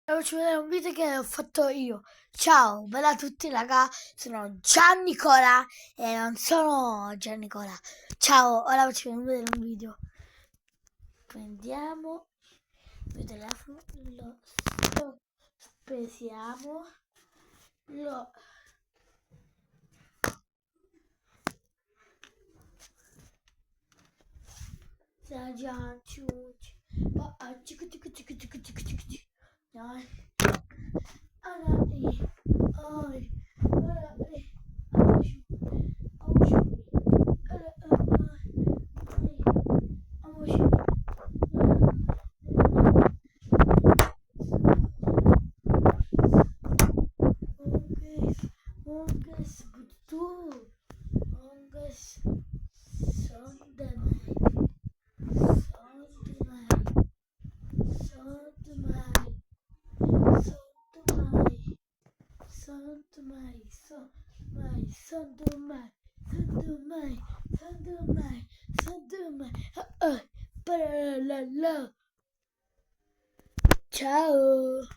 Faccio vedere un video che ho fatto io. Ciao, bella a tutti raga, sono Giannicola e non sono Giannicola. Ciao, ora faccio vedere un video. Prendiamo il telefono, lo spesiamo, lo Già, dai. Onges betul, onges sondemai, sondemai, sondemai, sondemai, sondemai, sondemai, sondemai, sondemai, sondemai, sondemai, la. Ciao.